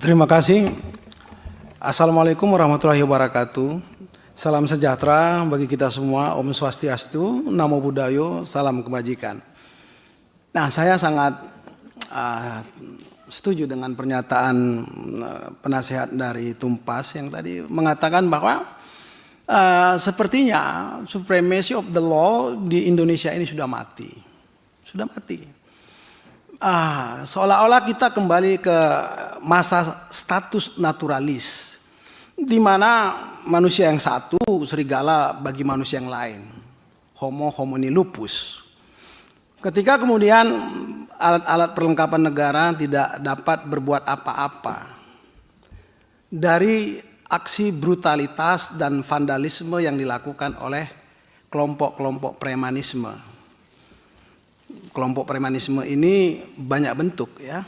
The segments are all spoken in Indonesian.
Terima kasih. Assalamualaikum warahmatullahi wabarakatuh. Salam sejahtera bagi kita semua. Om Swastiastu, Namo Buddhaya, salam kebajikan. Nah, saya sangat setuju dengan pernyataan penasehat dari Tumpas yang tadi mengatakan bahwa sepertinya supremacy of the law di Indonesia ini sudah mati. Sudah mati. Seolah-olah kita kembali ke masa status naturalis, di mana manusia yang satu serigala bagi manusia yang lain, homo homini lupus. Ketika kemudian alat-alat perlengkapan negara tidak dapat berbuat apa-apa dari aksi brutalitas dan vandalisme yang dilakukan oleh kelompok-kelompok premanisme. Kelompok premanisme ini banyak bentuk ya.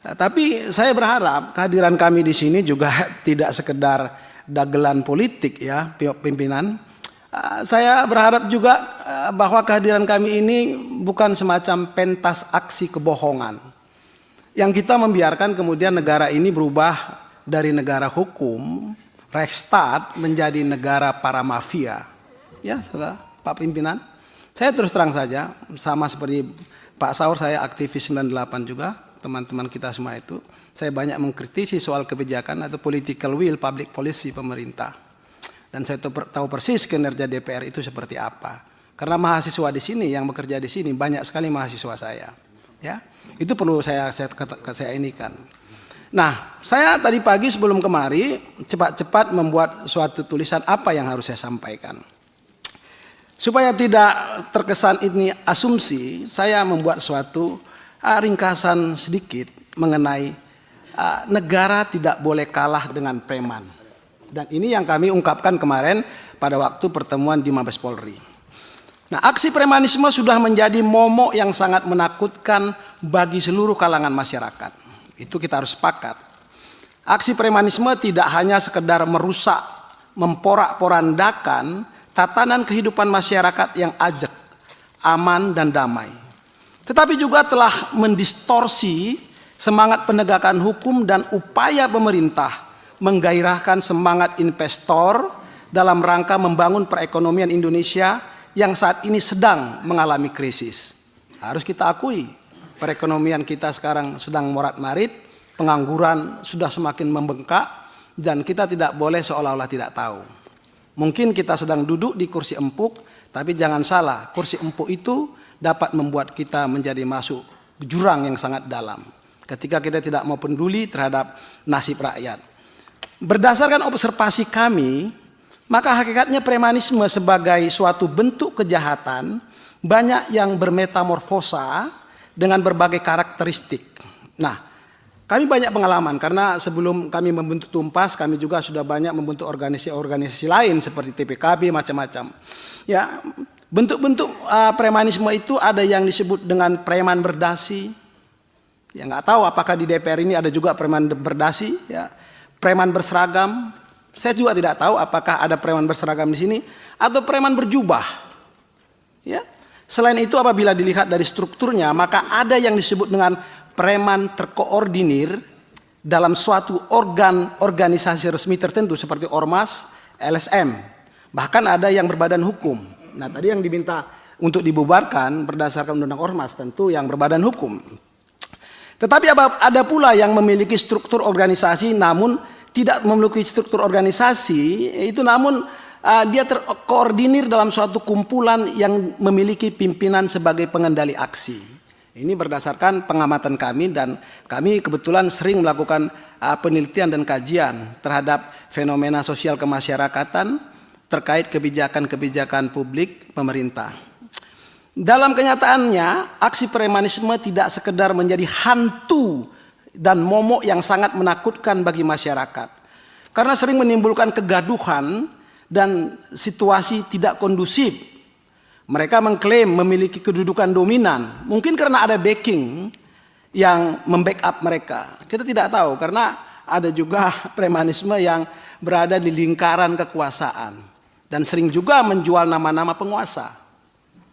Tapi saya berharap kehadiran kami di sini juga tidak sekedar dagelan politik ya, pimpinan. Saya berharap juga bahwa kehadiran kami ini bukan semacam pentas aksi kebohongan yang kita membiarkan kemudian negara ini berubah dari negara hukum, Rechtsstaat, menjadi negara para mafia. Ya, saudara, Pak Pimpinan. Saya terus terang saja, sama seperti Pak Saur, saya aktivis 98 juga, teman-teman kita semua itu. Saya banyak mengkritisi soal kebijakan atau political will, public policy pemerintah. Dan saya tahu persis kinerja DPR itu seperti apa. Karena mahasiswa di sini, yang bekerja di sini, banyak sekali mahasiswa saya. Ya, itu perlu saya inikan. Nah, saya tadi pagi sebelum kemari, cepat-cepat membuat suatu tulisan apa yang harus saya sampaikan. Supaya tidak terkesan ini asumsi, saya membuat suatu ringkasan sedikit mengenai negara tidak boleh kalah dengan preman. Dan ini yang kami ungkapkan kemarin pada waktu pertemuan di Mabes Polri. Nah, aksi premanisme sudah menjadi momok yang sangat menakutkan bagi seluruh kalangan masyarakat. Itu kita harus sepakat. Aksi premanisme tidak hanya sekedar merusak, memporak-porandakan tatanan kehidupan masyarakat yang ajak, aman dan damai. Tetapi juga telah mendistorsi semangat penegakan hukum dan upaya pemerintah menggairahkan semangat investor dalam rangka membangun perekonomian Indonesia yang saat ini sedang mengalami krisis. Harus kita akui, perekonomian kita sekarang sedang morat-marit, pengangguran sudah semakin membengkak, dan kita tidak boleh seolah-olah tidak tahu. Mungkin kita sedang duduk di kursi empuk, tapi jangan salah, kursi empuk itu dapat membuat kita menjadi masuk jurang yang sangat dalam. Ketika kita tidak mau peduli terhadap nasib rakyat. Berdasarkan observasi kami, maka hakikatnya premanisme sebagai suatu bentuk kejahatan banyak yang bermetamorfosa dengan berbagai karakteristik. Nah, kami banyak pengalaman karena sebelum kami membentuk Tumpas, kami juga sudah banyak membentuk organisasi-organisasi lain seperti TPKB macam-macam. Ya, bentuk-bentuk premanisme itu ada yang disebut dengan preman berdasi. Ya, nggak tahu apakah di DPR ini ada juga preman berdasi. Ya, preman berseragam. Saya juga tidak tahu apakah ada preman berseragam di sini atau preman berjubah. Ya, selain itu apabila dilihat dari strukturnya, maka ada yang disebut dengan preman terkoordinir dalam suatu organisasi resmi tertentu seperti Ormas, LSM. Bahkan ada yang berbadan hukum. Nah, tadi yang diminta untuk dibubarkan berdasarkan undang-undang Ormas tentu yang berbadan hukum. Tetapi ada pula yang memiliki struktur organisasi namun tidak memiliki struktur organisasi, itu namun dia terkoordinir dalam suatu kumpulan yang memiliki pimpinan sebagai pengendali aksi. Ini berdasarkan pengamatan kami dan kami kebetulan sering melakukan penelitian dan kajian terhadap fenomena sosial kemasyarakatan terkait kebijakan-kebijakan publik pemerintah. Dalam kenyataannya, aksi premanisme tidak sekedar menjadi hantu dan momok yang sangat menakutkan bagi masyarakat. Karena sering menimbulkan kegaduhan dan situasi tidak kondusif. Mereka mengklaim memiliki kedudukan dominan, mungkin karena ada backing yang membackup mereka. Kita tidak tahu karena ada juga premanisme yang berada di lingkaran kekuasaan dan sering juga menjual nama-nama penguasa.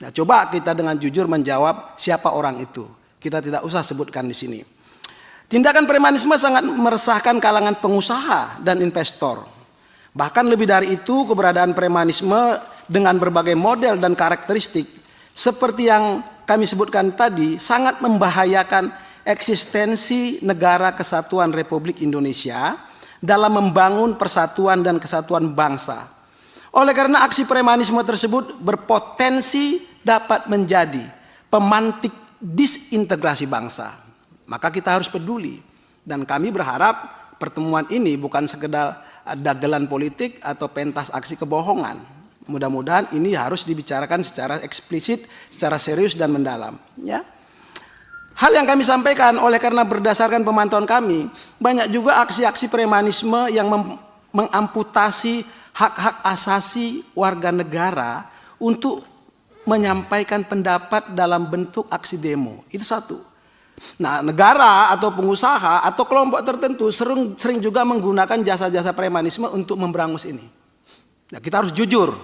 Nah, coba kita dengan jujur menjawab siapa orang itu. Kita tidak usah sebutkan di sini. Tindakan premanisme sangat meresahkan kalangan pengusaha dan investor. Bahkan lebih dari itu, keberadaan premanisme dengan berbagai model dan karakteristik seperti yang kami sebutkan tadi sangat membahayakan eksistensi Negara Kesatuan Republik Indonesia dalam membangun persatuan dan kesatuan bangsa. Oleh karena aksi premanisme tersebut berpotensi dapat menjadi pemantik disintegrasi bangsa. Maka kita harus peduli, dan kami berharap pertemuan ini bukan sekedar dagelan politik atau pentas aksi kebohongan. Mudah-mudahan ini harus dibicarakan secara eksplisit, secara serius dan mendalam. Ya. Hal yang kami sampaikan oleh karena berdasarkan pemantauan kami, banyak juga aksi-aksi premanisme yang mengamputasi hak-hak asasi warga negara untuk menyampaikan pendapat dalam bentuk aksi demo. Itu satu. Nah, negara atau pengusaha atau kelompok tertentu sering juga menggunakan jasa-jasa premanisme untuk memberangus ini. Nah, kita harus jujur.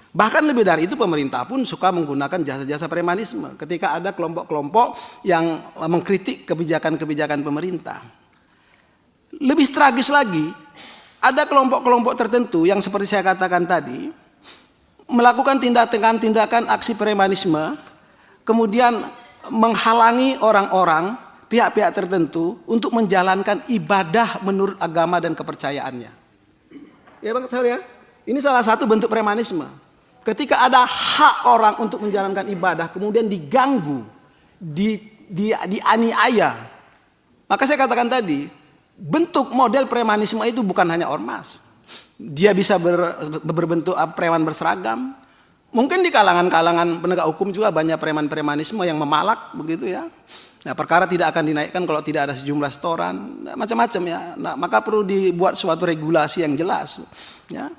Bahkan lebih dari itu, pemerintah pun suka menggunakan jasa-jasa premanisme ketika ada kelompok-kelompok yang mengkritik kebijakan-kebijakan pemerintah. Lebih tragis lagi, ada kelompok-kelompok tertentu yang seperti saya katakan tadi melakukan tindakan-tindakan aksi premanisme, kemudian menghalangi orang-orang, pihak-pihak tertentu untuk menjalankan ibadah menurut agama dan kepercayaannya. Ya Bang Saur ya, ini salah satu bentuk premanisme. Ketika ada hak orang untuk menjalankan ibadah kemudian diganggu, dianiaya. Maka saya katakan tadi, bentuk model premanisme itu bukan hanya ormas. Dia bisa berbentuk preman berseragam. Mungkin di kalangan-kalangan penegak hukum juga banyak preman-premanisme yang memalak begitu ya. Nah, perkara tidak akan dinaikkan kalau tidak ada sejumlah setoran, nah, macam-macam ya. Nah, maka perlu dibuat suatu regulasi yang jelas ya.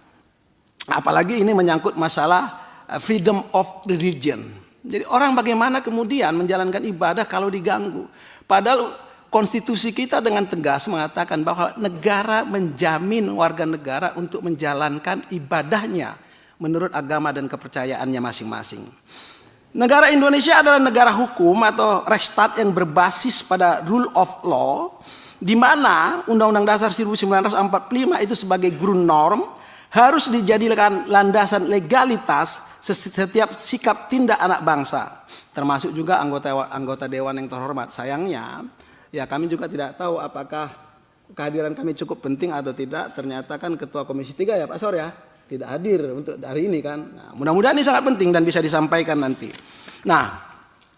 Apalagi ini menyangkut masalah freedom of religion. Jadi orang bagaimana kemudian menjalankan ibadah kalau diganggu? Padahal konstitusi kita dengan tegas mengatakan bahwa negara menjamin warga negara untuk menjalankan ibadahnya menurut agama dan kepercayaannya masing-masing. Negara Indonesia adalah negara hukum atau Rechtsstaat yang berbasis pada rule of law, di mana Undang-Undang Dasar 1945 itu sebagai grundnorm harus dijadikan landasan legalitas setiap sikap tindak anak bangsa, termasuk juga anggota dewan yang terhormat. Sayangnya, ya kami juga tidak tahu apakah kehadiran kami cukup penting atau tidak. Ternyata kan Ketua Komisi 3 ya Pak Sor ya, tidak hadir untuk hari ini kan. Nah, mudah-mudahan ini sangat penting dan bisa disampaikan nanti. Nah,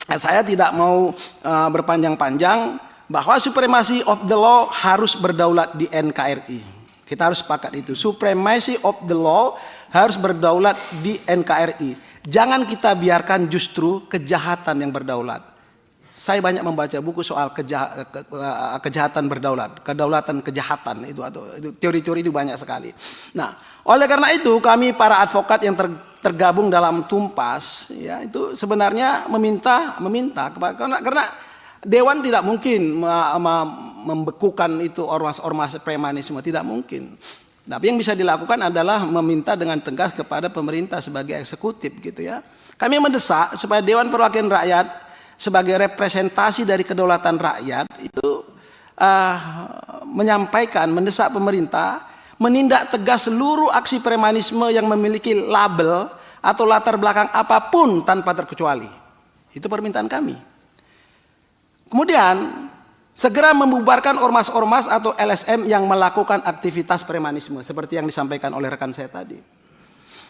saya tidak mau berpanjang-panjang bahwa supremacy of the law harus berdaulat di NKRI. Kita harus sepakat itu. Supremacy of the law harus berdaulat di NKRI. Jangan kita biarkan justru kejahatan yang berdaulat. Saya banyak membaca buku soal kejahatan berdaulat, kedaulatan kejahatan itu, atau teori-teori itu banyak sekali. Nah, oleh karena itu kami para advokat yang tergabung dalam Tumpas, ya itu sebenarnya meminta karena dewan tidak mungkin membekukan itu ormas-ormas premanisme, tidak mungkin. Tapi yang bisa dilakukan adalah meminta dengan tegas kepada pemerintah sebagai eksekutif gitu ya. Kami mendesak supaya Dewan Perwakilan Rakyat sebagai representasi dari kedaulatan rakyat itu mendesak pemerintah menindak tegas seluruh aksi premanisme yang memiliki label atau latar belakang apapun tanpa terkecuali. Itu permintaan kami. Kemudian segera membubarkan ormas-ormas atau LSM yang melakukan aktivitas premanisme seperti yang disampaikan oleh rekan saya tadi.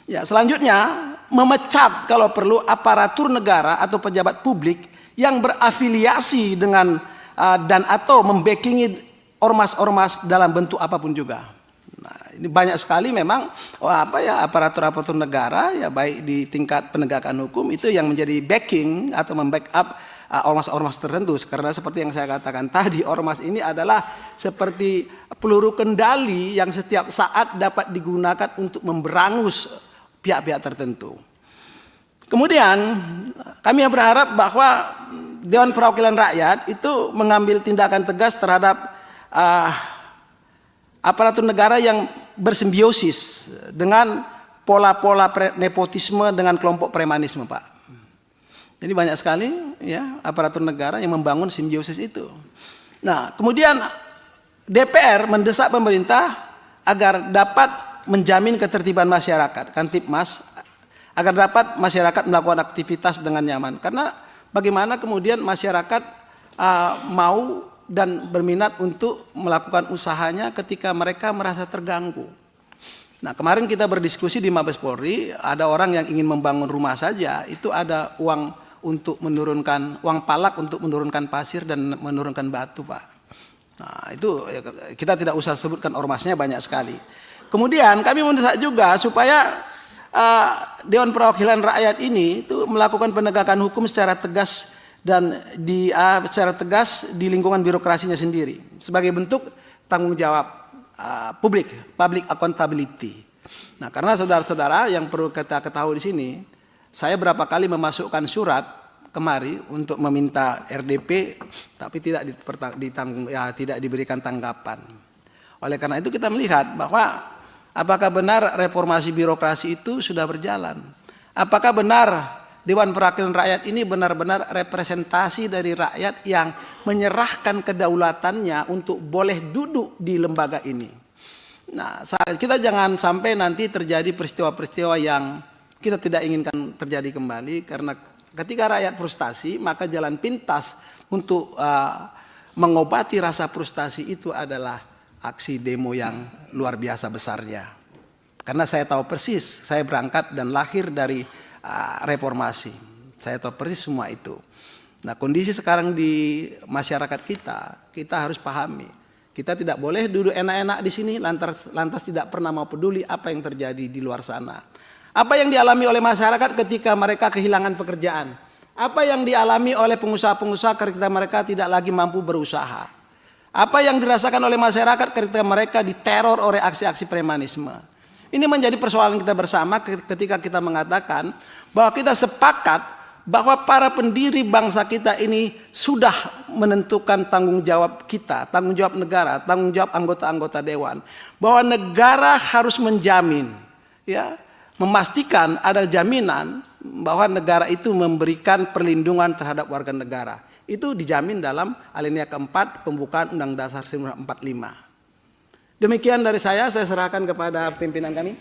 Ya, selanjutnya memecat kalau perlu aparatur negara atau pejabat publik yang berafiliasi dengan dan atau membackingi ormas-ormas dalam bentuk apapun juga. Nah, ini banyak sekali memang aparatur-aparatur negara ya baik di tingkat penegakan hukum itu yang menjadi backing atau membackup ormas-ormas tertentu, karena seperti yang saya katakan tadi, ormas ini adalah seperti peluru kendali yang setiap saat dapat digunakan untuk memberangus pihak-pihak tertentu. Kemudian kami berharap bahwa Dewan Perwakilan Rakyat itu mengambil tindakan tegas terhadap aparatur negara yang bersimbiosis dengan pola-pola nepotisme dengan kelompok premanisme, Pak. Jadi banyak sekali ya aparatur negara yang membangun simbiosis itu. Nah, kemudian DPR mendesak pemerintah agar dapat menjamin ketertiban masyarakat, Kamtibmas, agar dapat masyarakat melakukan aktivitas dengan nyaman. Karena bagaimana kemudian masyarakat mau dan berminat untuk melakukan usahanya ketika mereka merasa terganggu. Nah, kemarin kita berdiskusi di Mabes Polri, ada orang yang ingin membangun rumah saja, itu ada uang untuk menurunkan, uang palak untuk menurunkan pasir dan menurunkan batu, Pak. Nah, itu kita tidak usah sebutkan ormasnya, banyak sekali. Kemudian kami mendesak juga supaya Dewan Perwakilan Rakyat ini itu melakukan penegakan hukum secara tegas dan secara tegas di lingkungan birokrasinya sendiri sebagai bentuk tanggung jawab publik, public accountability. Nah, karena saudara-saudara yang perlu kita ketahui di sini, saya berapa kali memasukkan surat kemari untuk meminta RDP, tapi tidak tidak diberikan tanggapan. Oleh karena itu kita melihat bahwa apakah benar reformasi birokrasi itu sudah berjalan? Apakah benar Dewan Perwakilan Rakyat ini benar-benar representasi dari rakyat yang menyerahkan kedaulatannya untuk boleh duduk di lembaga ini? Nah, kita jangan sampai nanti terjadi peristiwa-peristiwa yang kita tidak inginkan terjadi kembali, karena ketika rakyat frustasi, maka jalan pintas untuk mengobati rasa frustasi itu adalah aksi demo yang luar biasa besarnya. Karena saya tahu persis, saya berangkat dan lahir dari reformasi. Saya tahu persis semua itu. Nah, kondisi sekarang di masyarakat kita harus pahami. Kita tidak boleh duduk enak-enak di sini lantas tidak pernah mau peduli apa yang terjadi di luar sana. Apa yang dialami oleh masyarakat ketika mereka kehilangan pekerjaan? Apa yang dialami oleh pengusaha-pengusaha ketika mereka tidak lagi mampu berusaha? Apa yang dirasakan oleh masyarakat ketika mereka diteror oleh aksi-aksi premanisme? Ini menjadi persoalan kita bersama ketika kita mengatakan bahwa kita sepakat bahwa para pendiri bangsa kita ini sudah menentukan tanggung jawab kita, tanggung jawab negara, tanggung jawab anggota-anggota dewan, bahwa negara harus menjamin, ya, memastikan ada jaminan bahwa negara itu memberikan perlindungan terhadap warga negara. Itu dijamin dalam alinea keempat pembukaan Undang Dasar 1945. Demikian dari saya serahkan kepada pimpinan kami.